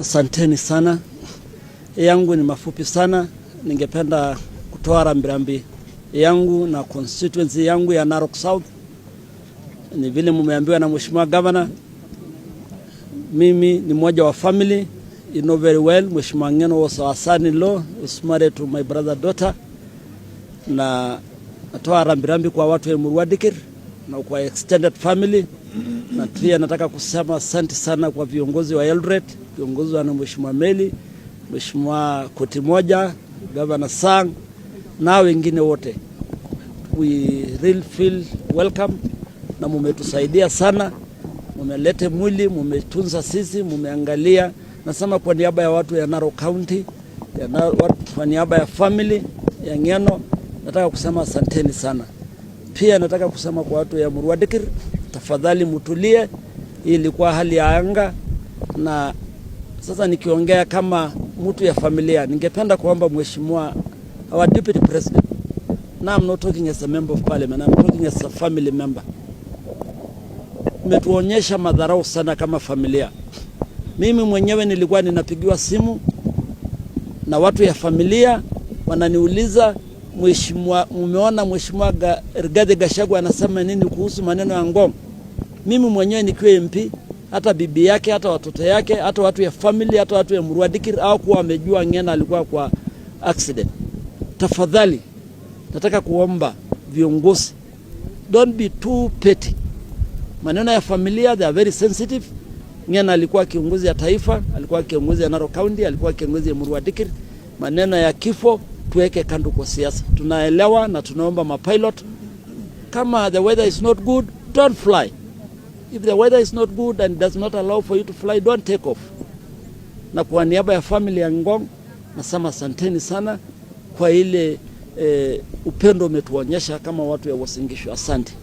Asanteni sana. Yangu ni mafupi sana. Ningependa kutoa rambirambi yangu na constituency yangu ya Narok South. Ni vile mumeambiwa na Mheshimiwa Governor. Mimi ni mmoja wa family. You know very well, Mheshimiwa Ngeno was our son-in-law, was married to my brother daughter. Na natoa rambirambi kwa watu wa Emurua Dikir na kwa extended family. Na pia nataka kusema asante sana kwa viongozi wa Eldoret, viongozi wa Mheshimiwa Meli, Mheshimiwa Koti Moja, Governor Sang na wengine wote. We really feel welcome na mumetusaidia sana. Mumelete mwili, mumetunza sisi, mumeangalia. Nasema kwa niaba ya watu ya Narok County, kwa niaba ya family ya Ngeno, nataka kusema asanteni sana. Pia nataka kusema kwa watu ya Emurua Dikir, tafadhali mutulie. Hii ilikuwa hali ya anga, na sasa nikiongea kama mtu ya familia, ningependa kuomba Mheshimiwa our Deputy President. Now I'm not talking as a member of parliament, I'm talking as a family member. Umetuonyesha madharau sana kama familia. Mimi mwenyewe nilikuwa ninapigiwa simu na watu ya familia wananiuliza, Mheshimiwa, umeona Mheshimiwa Rigathi Gachagua anasema nini kuhusu maneno ya Ngong? Mimi mwenyewe nikiwa MP, hata bibi yake, hata watoto yake, hata watu ya family, hata watu ya Emurua Dikir au kuwa wamejua Ngeno alikuwa kwa accident. Tafadhali nataka kuomba viongozi, don't be too petty. Maneno ya familia, they are very sensitive. Ngeno alikuwa kiongozi ya taifa, alikuwa kiongozi ya Narok County, alikuwa kiongozi ya Emurua Dikir. Maneno ya kifo tuweke kando kwa siasa. Tunaelewa na tunaomba mapilot, kama the weather is not good, don't fly. If the weather is not good and does not allow for you to fly, don't take off. Na kwa niaba ya family ya Ngong, nasema asanteni sana kwa ile upendo umetuonyesha kama watu ya Uasin Gishu. Asante.